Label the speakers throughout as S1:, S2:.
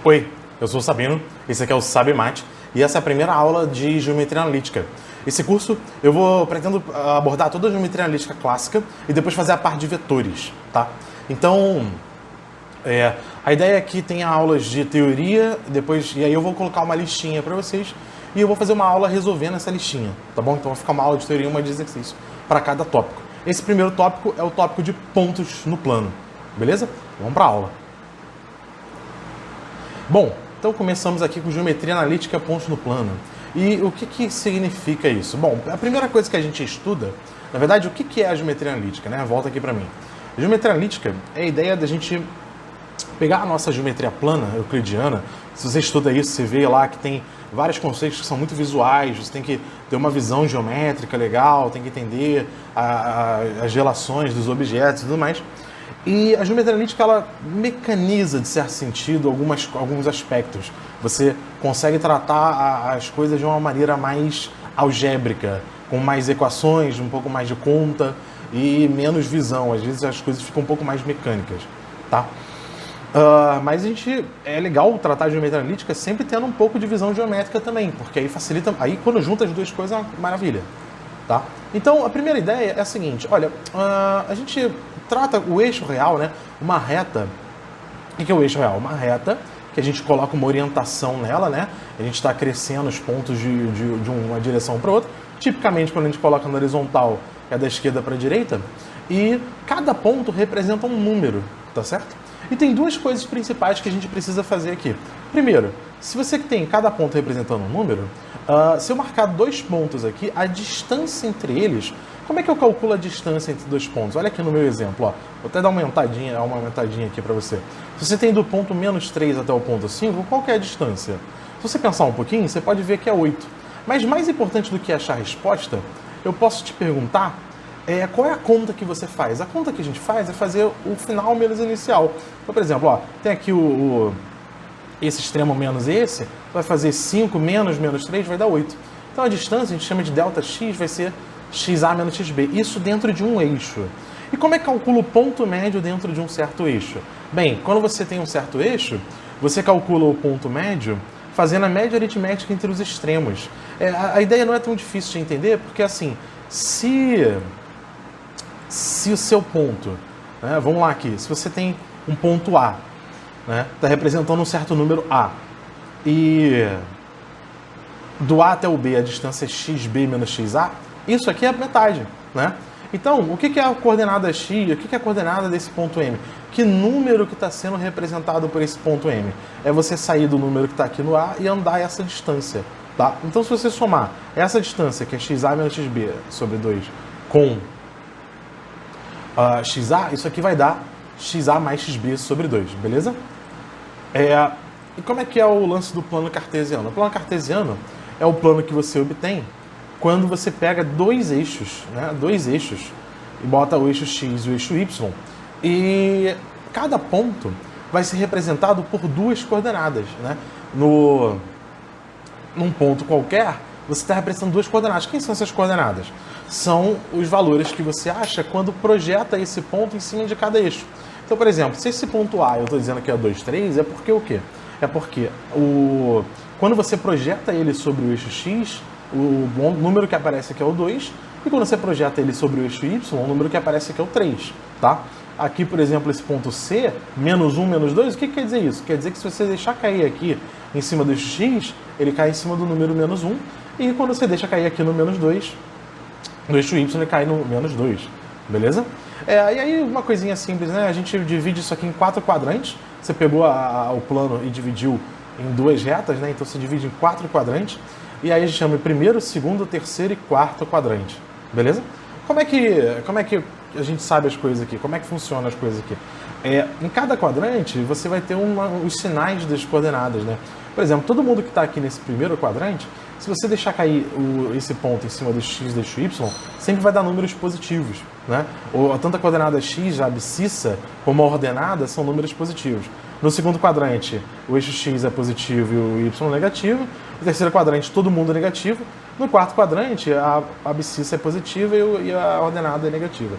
S1: Oi, eu sou o Sabino, esse aqui é o SabiMate e essa é a primeira aula de Geometria Analítica. Esse curso pretendo abordar toda a Geometria Analítica clássica e depois fazer a parte de vetores, tá? Então, a ideia é que tenha aulas de teoria, e aí eu vou colocar uma listinha para vocês e eu vou fazer uma aula resolvendo essa listinha, tá bom? Então vai ficar uma aula de teoria e uma de exercício para cada tópico. Esse primeiro tópico é o tópico de pontos no plano, beleza? Vamos para a aula. Bom, então começamos aqui com Geometria Analítica pontos no plano. E o que significa isso? Bom, a primeira coisa que a gente estuda, na verdade, o que é a Geometria Analítica, né? Volta aqui para mim. A Geometria Analítica é a ideia da gente pegar a nossa geometria plana, euclidiana. Se você estuda isso, você vê lá que tem vários conceitos que são muito visuais, você tem que ter uma visão geométrica legal, tem que entender as relações dos objetos e tudo mais. E a geometria analítica, ela mecaniza, de certo sentido, alguns aspectos. Você consegue tratar as coisas de uma maneira mais algébrica, com mais equações, um pouco mais de conta e menos visão. Às vezes as coisas ficam um pouco mais mecânicas, tá? Mas é legal tratar a geometria analítica sempre tendo um pouco de visão geométrica também, porque aí facilita, aí quando junta as duas coisas é uma maravilha, tá? Então a primeira ideia é a seguinte, olha, a gente trata o eixo real, né? Uma reta. O que é o eixo real? Uma reta que a gente coloca uma orientação nela, né? A gente está crescendo os pontos de uma direção para outra. Tipicamente, quando a gente coloca na horizontal, é da esquerda para a direita. E cada ponto representa um número, tá certo? E tem duas coisas principais que a gente precisa fazer aqui. Primeiro, se você tem cada ponto representando um número, se eu marcar dois pontos aqui, a distância entre eles, como é que eu calculo a distância entre dois pontos? Olha aqui no meu exemplo, ó. Vou até dar uma aumentadinha aqui para você. Se você tem do ponto -3 até o ponto 5, qual que é a distância? Se você pensar um pouquinho, você pode ver que é 8. Mas mais importante do que achar a resposta, eu posso te perguntar qual é a conta que você faz. A conta que a gente faz é fazer o final menos o inicial. Então, por exemplo, ó, tem aqui esse extremo menos esse, vai fazer 5 menos 3, vai dar 8. Então a distância a gente chama de ΔX, vai ser XA menos XB. Isso dentro de um eixo. E como é que calcula o ponto médio dentro de um certo eixo? Bem, quando você tem um certo eixo, você calcula o ponto médio fazendo a média aritmética entre os extremos. A ideia não é tão difícil de entender, porque assim, se o seu ponto, né, vamos lá aqui, se você tem um ponto A, né, está representando um certo número A, e do A até o B a distância é XB menos XA, isso aqui é a metade, né? Então, o que é a coordenada X? O que é a coordenada desse ponto M? Que número que está sendo representado por esse ponto M? É você sair do número que está aqui no A e andar essa distância, tá? Então, se você somar essa distância, que é XA menos XB sobre 2, com XA, isso aqui vai dar XA mais XB sobre 2, beleza? E como é que é o lance do plano cartesiano? O plano cartesiano é o plano que você obtém quando você pega dois eixos, né? Dois eixos, e bota o eixo X e o eixo Y, e cada ponto vai ser representado por duas coordenadas, né? Num ponto qualquer, você está representando duas coordenadas. Quem são essas coordenadas? São os valores que você acha quando projeta esse ponto em cima de cada eixo. Então, por exemplo, se esse ponto A, eu estou dizendo que é 2, 3, é porque o quê? É porque quando você projeta ele sobre o eixo X, o número que aparece aqui é o 2, e quando você projeta ele sobre o eixo Y, o número que aparece aqui é o 3, tá? Aqui, por exemplo, esse ponto C, menos 1, menos 2, o que quer dizer isso? Quer dizer que se você deixar cair aqui em cima do eixo X, ele cai em cima do número menos 1, e quando você deixa cair aqui no menos 2, no eixo Y ele cai no menos 2, beleza? E aí uma coisinha simples, né? A gente divide isso aqui em 4 quadrantes, você pegou o plano e dividiu em duas retas, né? Então você divide em 4 quadrantes, e aí a gente chama de primeiro, segundo, terceiro e quarto quadrante, beleza? Como é que a gente sabe as coisas aqui? Como é que funcionam as coisas aqui? Em cada quadrante você vai ter os sinais das coordenadas, né? Por exemplo, todo mundo que está aqui nesse primeiro quadrante, se você deixar cair esse ponto em cima do x e do eixo y, sempre vai dar números positivos, né? Tanto a coordenada x, a abscissa, como a ordenada são números positivos. No segundo quadrante, o eixo x é positivo e o y é negativo. No terceiro quadrante, todo mundo é negativo. No quarto quadrante, a abscissa é positiva e a ordenada é negativa.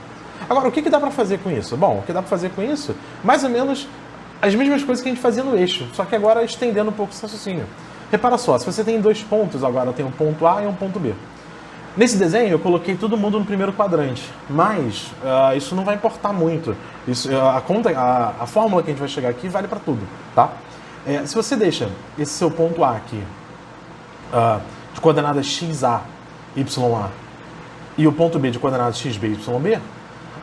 S1: Agora, o que dá para fazer com isso? Bom, o que dá para fazer com isso, mais ou menos as mesmas coisas que a gente fazia no eixo, só que agora estendendo um pouco esse raciocínio. Repara só, se você tem dois pontos, agora tem um ponto A e um ponto B. Nesse desenho eu coloquei todo mundo no primeiro quadrante, mas isso não vai importar muito. A fórmula que a gente vai chegar aqui vale para tudo, tá? Se você deixa esse seu ponto A aqui de coordenadas xa, ya, e o ponto B de coordenadas xb, yb,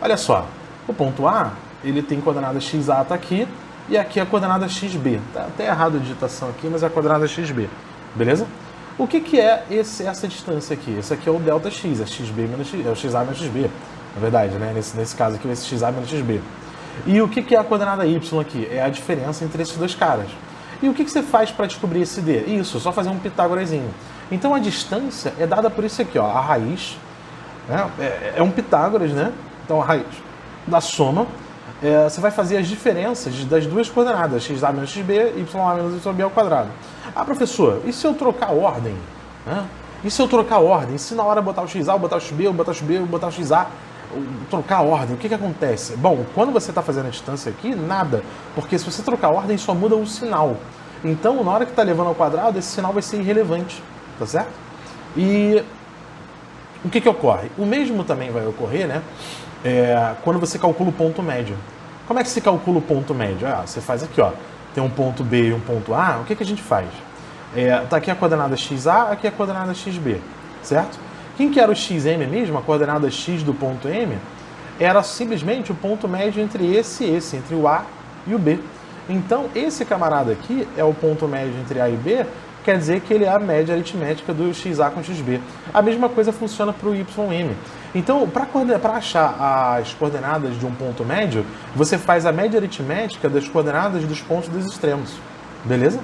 S1: olha só, o ponto A ele tem coordenada xa tá aqui, e aqui a coordenada xb. Tá até errado a digitação aqui, mas é a coordenada xb, beleza? O que é essa distância aqui? Esse aqui é o delta x, é xb menos x, é o xa menos xb, na verdade, né? Nesse caso aqui vai ser xa menos xb. E o que é a coordenada y aqui? É a diferença entre esses dois caras. E o que você faz para descobrir esse d? Isso, só fazer um pitágorazinho. Então a distância é dada por isso aqui, ó, a raiz, né? É um Pitágoras, né? Então a raiz da soma, você vai fazer as diferenças das duas coordenadas, xa menos xb, ya menos yb ao quadrado. Ah, professor, e se eu trocar a ordem? Né? E se eu trocar a ordem? Se na hora botar o xa, botar o xb, botar o xb, botar o xa, trocar a ordem, o que acontece? Bom, quando você está fazendo a distância aqui, nada. Porque se você trocar a ordem, só muda o sinal. Então, na hora que está levando ao quadrado, esse sinal vai ser irrelevante. Tá certo? E o que ocorre? O mesmo também vai ocorrer, né? Quando você calcula o ponto médio. Como é que se calcula o ponto médio? Você faz aqui, ó. Tem um ponto B e um ponto A. O que a gente faz? Tá aqui a coordenada xa, aqui a coordenada xb, certo? Quem que era o xm mesmo? A coordenada x do ponto M era simplesmente o ponto médio entre esse e esse, entre o A e o B. Então, esse camarada aqui é o ponto médio entre A e B, quer dizer que ele é a média aritmética do xa com xb. A mesma coisa funciona para o ym. Então, para achar as coordenadas de um ponto médio, você faz a média aritmética das coordenadas dos pontos dos extremos. Beleza?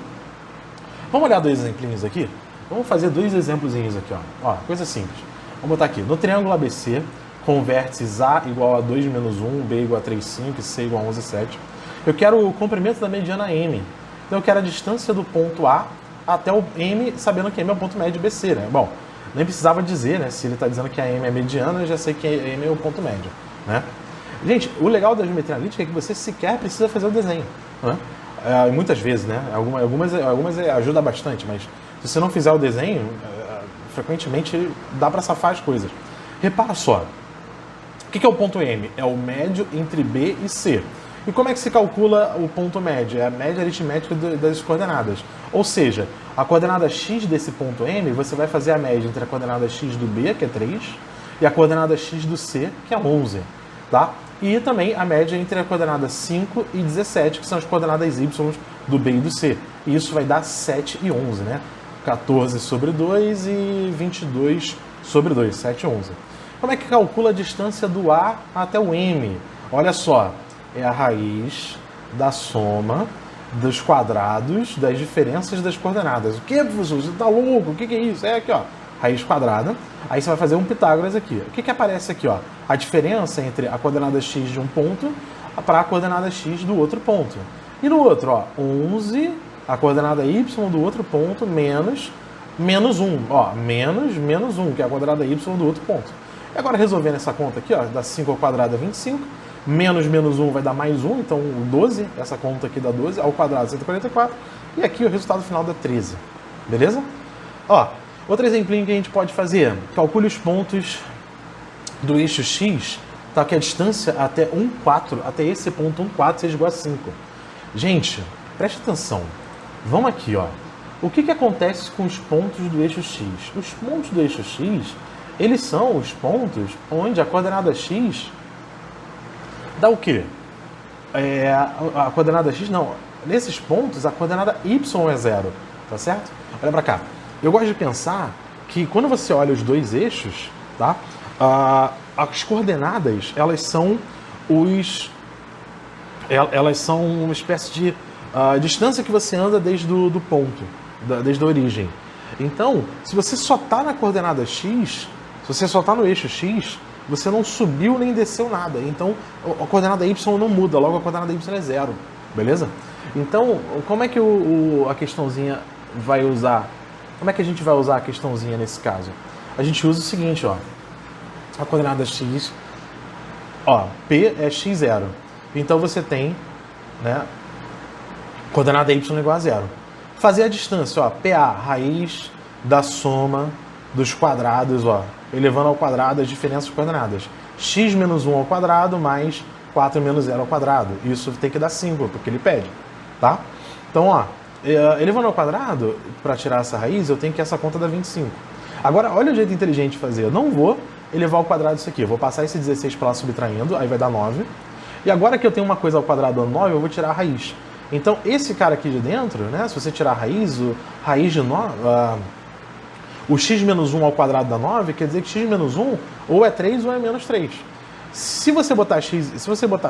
S1: Vamos olhar dois exemplinhos aqui? Vamos fazer dois exemplozinhos aqui, ó. Coisa simples. Vamos botar aqui. No triângulo ABC, com vértices A igual a 2 menos 1, B igual a 3, 5 e C igual a 11, 7. Eu quero o comprimento da mediana M. Então, eu quero a distância do ponto A até o M, sabendo que M é o ponto médio BC, né? Bom, nem precisava dizer, né? Se ele está dizendo que a M é mediana, eu já sei que a M é o ponto médio, né? Gente, o legal da geometria analítica é que você sequer precisa fazer o desenho, né? Muitas vezes, né? Algumas ajuda bastante, mas se você não fizer o desenho, frequentemente dá para safar as coisas. Repara só, o que é o ponto M? É o médio entre B e C. E como é que se calcula o ponto médio? É a média aritmética das coordenadas. Ou seja, a coordenada x desse ponto M, você vai fazer a média entre a coordenada x do B, que é 3, e a coordenada x do C, que é 11. Tá? E também a média entre a coordenada 5 e 17, que são as coordenadas y do B e do C. E isso vai dar 7 e 11, né? 14 sobre 2 e 22 sobre 2, 7 e 11. Como é que calcula a distância do A até o M? Olha só, é a raiz da soma dos quadrados das diferenças das coordenadas. O que, professor? Você tá louco? O que é isso? É aqui, ó, raiz quadrada. Aí você vai fazer um Pitágoras aqui. O que aparece aqui, ó? A diferença entre a coordenada x de um ponto para a coordenada x do outro ponto. E no outro, ó, 11, a coordenada y do outro ponto, menos 1. Ó, menos 1, que é a coordenada y do outro ponto. E agora, resolvendo essa conta aqui, ó, dá 5 ao quadrado é 25. Menos 1 vai dar mais 1, então 12, essa conta aqui dá 12, ao quadrado 144, e aqui o resultado final dá 13. Beleza? Ó, outro exemplinho que a gente pode fazer, calcule os pontos do eixo x, tá? Que a distância até 1, 4, até esse ponto 1, 4 seja igual a 5. Gente, preste atenção, vamos aqui, ó. O que acontece com os pontos do eixo x? Os pontos do eixo x, eles são os pontos onde a coordenada x dá o quê? A coordenada x, não. Nesses pontos, a coordenada y é 0. Tá certo? Olha pra cá. Eu gosto de pensar que quando você olha os dois eixos, tá? As coordenadas, elas são uma espécie de distância que você anda desde do ponto, desde a origem. Então, se você só está na coordenada x, se você só está no eixo x, você não subiu nem desceu nada. Então, a coordenada y não muda, logo a coordenada y é 0. Beleza? Então, como é que a questãozinha vai usar? Como é que a gente vai usar a questãozinha nesse caso? A gente usa o seguinte, ó. A coordenada x, ó, P é x0. Então, você tem, né, coordenada y igual a zero. Fazer a distância, ó, PA, raiz da soma dos quadrados, ó, elevando ao quadrado as diferenças de coordenadas. X menos 1 ao quadrado mais 4 menos 0 ao quadrado. Isso tem que dar 5, porque ele pede, tá? Então, ó, elevando ao quadrado, para tirar essa raiz, eu tenho que essa conta dá 25. Agora, olha o jeito inteligente de fazer. Eu não vou elevar ao quadrado isso aqui. Eu vou passar esse 16 para lá subtraindo, aí vai dar 9. E agora que eu tenho uma coisa ao quadrado dando 9, eu vou tirar a raiz. Então, esse cara aqui de dentro, né, se você tirar a raiz, raiz de 9, o x menos 1 ao quadrado dá 9, quer dizer que x menos 1 ou é 3 ou é menos 3. Se você botar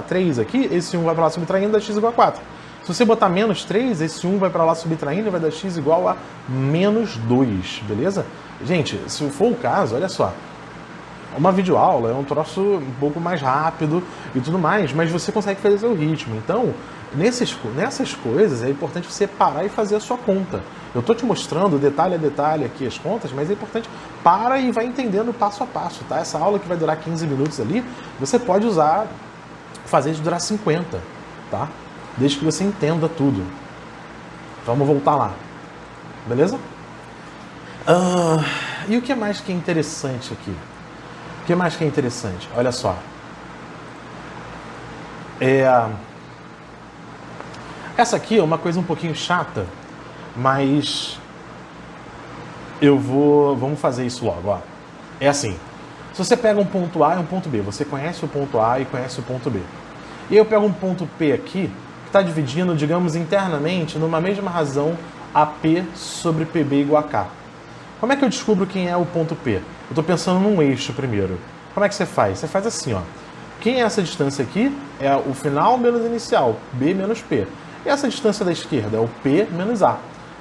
S1: 3 aqui, esse 1 vai para lá subtraindo, dá x igual a 4. Se você botar menos 3, esse 1 vai para lá subtraindo e vai dar x igual a menos 2, beleza? Gente, se for o caso, olha só, uma videoaula é um troço um pouco mais rápido e tudo mais, mas você consegue fazer seu ritmo. Então, nessas coisas, é importante você parar e fazer a sua conta. Eu estou te mostrando detalhe a detalhe aqui as contas, mas é importante, para e vai entendendo passo a passo, tá? Essa aula que vai durar 15 minutos ali, você pode usar, fazer de durar 50, tá? Desde que você entenda tudo. Vamos voltar lá, beleza? E o que mais que é interessante aqui? O que mais que é interessante? Olha só. Essa aqui é uma coisa um pouquinho chata, mas vamos fazer isso logo, ó. É assim, se você pega um ponto A e um ponto B, você conhece o ponto A e conhece o ponto B. E eu pego um ponto P aqui, que está dividindo, digamos, internamente, numa mesma razão, AP sobre PB igual a K. Como é que eu descubro quem é o ponto P? Eu estou pensando num eixo primeiro. Como é que você faz? Você faz assim, ó. Quem é essa distância aqui? É o final menos o inicial, B menos P. E essa distância da esquerda é o P menos A.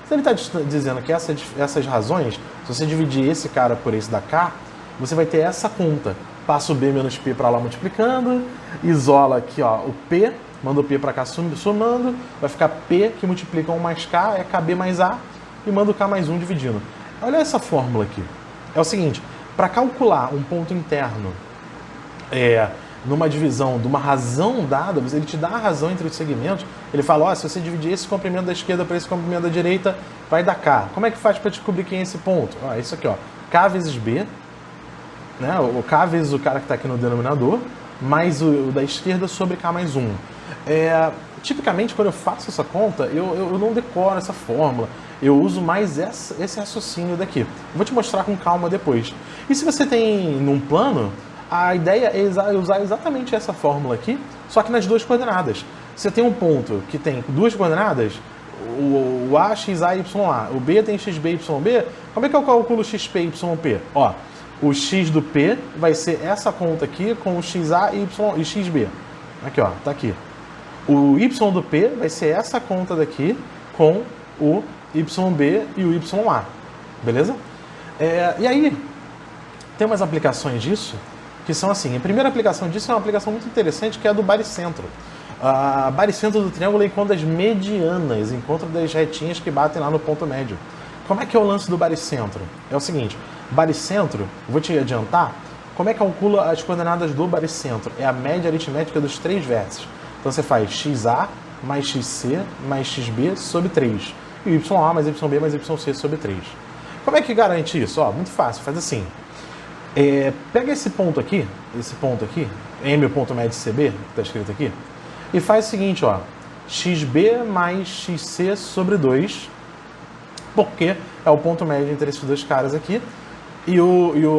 S1: Se ele está dizendo que essas razões, se você dividir esse cara por esse da K, você vai ter essa conta. Passa o B menos P para lá multiplicando, isola aqui, ó, o P, manda o P para cá somando, vai ficar P que multiplica 1 mais K, é KB mais A, e manda o K mais 1 dividindo. Olha essa fórmula aqui. É o seguinte, para calcular um ponto interno numa divisão de uma razão dada, ele te dá a razão entre os segmentos, ele fala, ó, se você dividir esse comprimento da esquerda para esse comprimento da direita, vai dar K. Como é que faz para descobrir quem é esse ponto? Ó, isso aqui, ó, K vezes B, né, o K vezes o cara que está aqui no denominador, mais o da esquerda sobre K mais 1. Tipicamente, quando eu faço essa conta, eu não decoro essa fórmula, eu uso mais esse raciocínio daqui. Eu vou te mostrar com calma depois. E se você tem num plano, a ideia é usar exatamente essa fórmula aqui, só que nas duas coordenadas. Você tem um ponto que tem duas coordenadas, o A, X, A, Y, A. O B tem X, B, Y, B. Como é que eu calculo X, P, Y, P? Ó, o X do P vai ser essa conta aqui com o XA y, e XB. Aqui, ó, tá aqui. O Y do P vai ser essa conta daqui com o YB e o YA. Beleza? E aí, tem umas aplicações disso que são assim. A primeira aplicação disso é uma aplicação muito interessante, que é a do baricentro. A baricentro do triângulo encontra as medianas, encontra das retinhas que batem lá no ponto médio. Como é que é o lance do baricentro? É o seguinte, baricentro, vou te adiantar, como é que calcula as coordenadas do baricentro? É a média aritmética dos três vértices. Então você faz XA mais XC mais XB sobre 3. E YA mais YB mais YC sobre 3. Como é que garante isso? Ó, muito fácil, faz assim. Pega esse ponto aqui, M o ponto médio CB, que está escrito aqui, e faz o seguinte, ó, XB mais XC sobre 2, porque é o ponto médio entre esses dois caras aqui,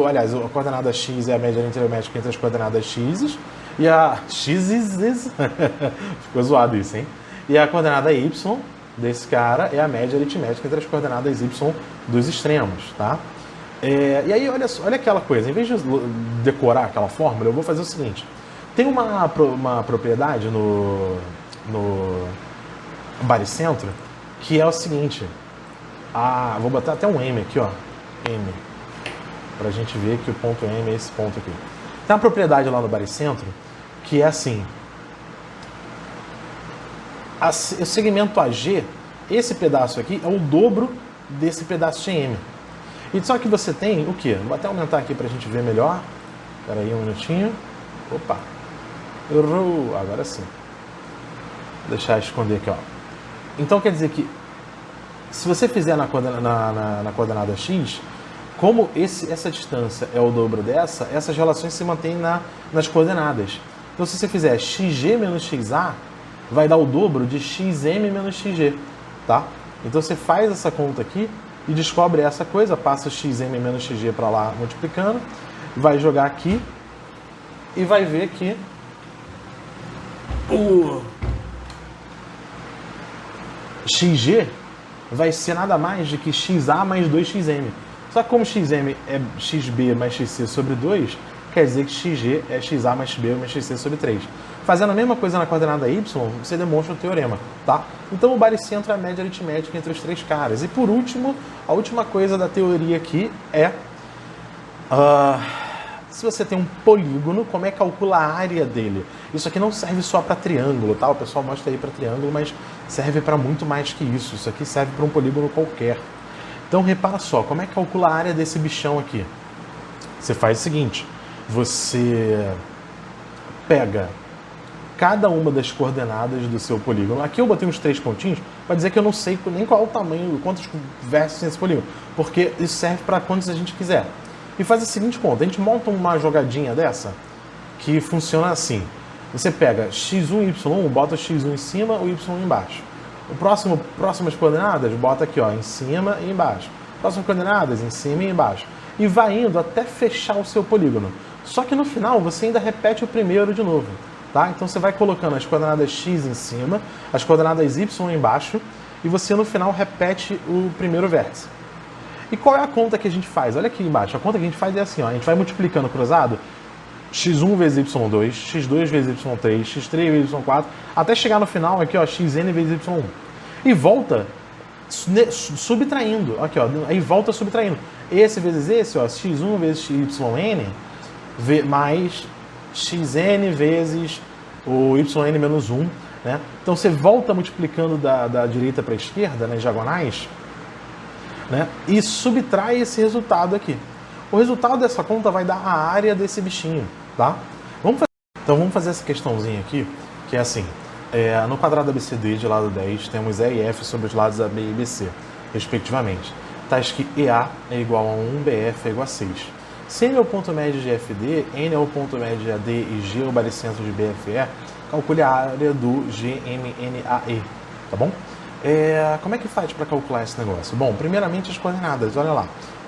S1: aliás, a coordenada X é a média aritmética entre as coordenadas X, e a X, ficou zoado isso, hein? E a coordenada Y desse cara é a média aritmética entre as coordenadas Y dos extremos, tá? E aí, olha aquela coisa, em vez de decorar aquela fórmula, eu vou fazer o seguinte. Tem uma propriedade no baricentro que é o seguinte. Vou botar até um M aqui, ó. M. Pra gente ver que o ponto M é esse ponto aqui. Tem uma propriedade lá no baricentro que é assim. O segmento AG, esse pedaço aqui, é o dobro desse pedaço de M. E só que você tem o quê? Vou até aumentar aqui pra gente ver melhor. Espera aí um minutinho. Opa. Errou. Agora sim. Vou deixar esconder aqui, ó. Então quer dizer que se você fizer na coordenada x, como essa distância é o dobro dessa, essas relações se mantêm nas coordenadas. Então se você fizer xg menos xa, vai dar o dobro de xm menos xg, tá? Então você faz essa conta aqui e descobre essa coisa, passa o xm menos xg para lá multiplicando, vai jogar aqui e vai ver que o xg vai ser nada mais do que xa mais 2xm. Só que como xm é xb mais xc sobre 2, quer dizer que xg é xa mais xb mais xc sobre 3. Fazendo a mesma coisa na coordenada y, você demonstra o teorema, tá? Então o baricentro é a média aritmética entre os três caras. E por último, a última coisa da teoria aqui é... se você tem um polígono, como é que calcula a área dele? Isso aqui não serve só para triângulo, tá? O pessoal mostra aí para triângulo, mas serve para muito mais que isso. Isso aqui serve para um polígono qualquer. Então repara só, como é que calcula a área desse bichão aqui? Você faz o seguinte, você pega cada uma das coordenadas do seu polígono. Aqui eu botei uns 3 pontinhos para dizer que eu não sei nem qual é o tamanho, quantos vértices tem esse polígono, porque isso serve para quantos a gente quiser. E faz a seguinte conta, a gente monta uma jogadinha dessa que funciona assim. Você pega x1 e y1, bota o x1 em cima, o y embaixo. Próximas coordenadas, bota aqui ó, em cima e embaixo. Próximas coordenadas, em cima e embaixo. E vai indo até fechar o seu polígono. Só que no final você ainda repete o primeiro de novo. Tá? Então você vai colocando as coordenadas x em cima, as coordenadas y embaixo, e você no final repete o primeiro vértice. E qual é a conta que a gente faz? Olha aqui embaixo, a conta que a gente faz é assim, ó, a gente vai multiplicando cruzado, x1 vezes y2, x2 vezes y3, x3 vezes y4, até chegar no final aqui, ó, xn vezes y1. E volta subtraindo, aqui ó, aí volta subtraindo. Esse vezes esse, ó, x1 vezes yn, mais xn vezes o yn menos 1, né? Então você volta multiplicando da direita para a esquerda, nas diagonais, né? E subtrai esse resultado aqui. O resultado dessa conta vai dar a área desse bichinho, tá? Então vamos fazer essa questãozinha aqui, que é assim, no quadrado ABCD de lado 10, temos E e F sobre os lados AB e BC, respectivamente. Tais que EA é igual a 1, BF é igual a 6. Se N é o ponto médio de FD, N é o ponto médio de AD e G é o baricentro de BFE, calcule a área do GMNAE, tá bom? Como é que faz para calcular esse negócio? Bom, primeiramente as coordenadas, olha lá.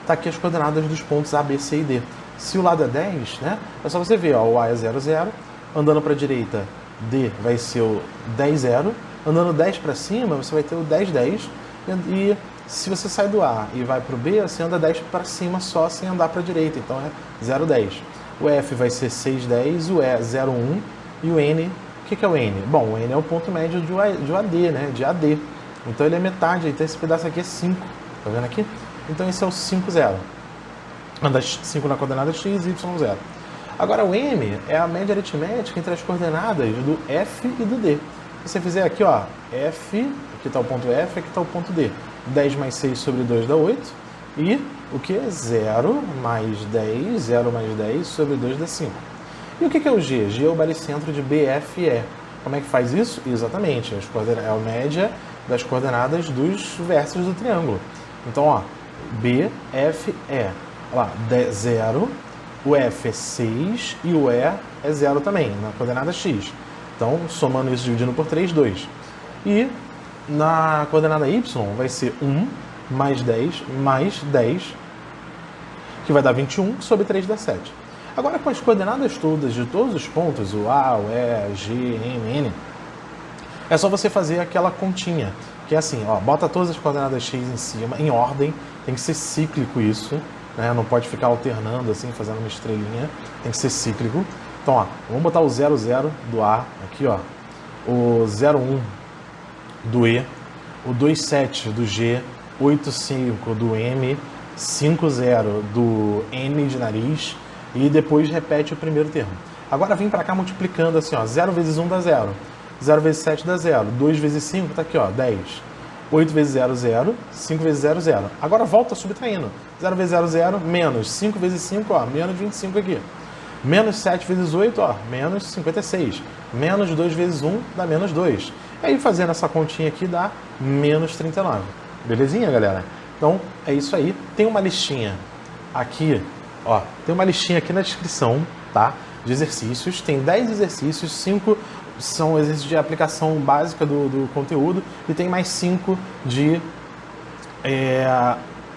S1: Tá aqui as coordenadas dos pontos A, B, C e D. Se o lado é 10, né? É só você ver, ó, o A é 0, 0, andando para a direita, D vai ser o 10, 0, andando 10 para cima, você vai ter o 10, 10, e se você sai do A e vai para o B, você anda 10 para cima só sem andar para a direita, então é 0, 10. O F vai ser 6, 10, o E 0, 1 e o N, o que é o N? Bom, o N é o ponto médio de AD, né? De AD. Então ele é metade, então esse pedaço aqui é 5, tá vendo aqui? Então esse é o 5, 0. Anda 5 na coordenada x, y, 0. Agora o M é a média aritmética entre as coordenadas do F e do D. Se você fizer aqui, ó, F, aqui está o ponto F, aqui está o ponto D. 10 mais 6 sobre 2 dá 8. E o que? 0 mais 10, 0 mais 10 sobre 2 dá 5. E o que é o G? G é o baricentro de BFE. Como é que faz isso? Exatamente, é a média das coordenadas dos vértices do triângulo. Então, ó, BFE. Olha lá, 0, o F é 6 e o E é 0 também, na coordenada x. Então, somando isso, dividindo por 3, 2. E na coordenada y vai ser 1 mais 10, que vai dar 21, sobre 3 dá 7. Agora, com as coordenadas todas de todos os pontos, o A, o E, G, M, N, é só você fazer aquela continha, que é assim, ó, bota todas as coordenadas x em cima, em ordem, tem que ser cíclico isso, né? Não pode ficar alternando assim, fazendo uma estrelinha, tem que ser cíclico. Então, ó, vamos botar o 0, 0 do A aqui, ó, o 0, 1 do E, o 2, 7 do G, 8, 5 do M, 5, 0 do N de nariz, e depois repete o primeiro termo. Agora vem para cá multiplicando assim, ó, 0 vezes 1 dá 0, 0 vezes 7 dá 0, 2 vezes 5 tá aqui, ó, 10, 8 vezes 0, 0, 5 vezes 0, 0. Agora volta subtraindo, 0 vezes 0, 0, menos 5 vezes 5, ó, menos 25 aqui. Menos 7 vezes 8, ó, menos 56. Menos 2 vezes 1 dá menos 2. E aí fazendo essa continha aqui dá menos 39. Belezinha, galera? Então é isso aí. Tem uma listinha aqui, ó, tem uma listinha aqui na descrição, tá? De exercícios. Tem 10 exercícios, 5 são exercícios de aplicação básica do conteúdo e tem mais 5 de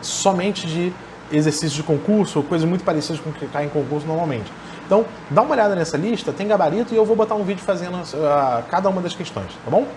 S1: somente de exercícios de concurso ou coisas muito parecidas com o que cai em concurso normalmente. Então, dá uma olhada nessa lista, tem gabarito e eu vou botar um vídeo fazendo cada uma das questões, tá bom?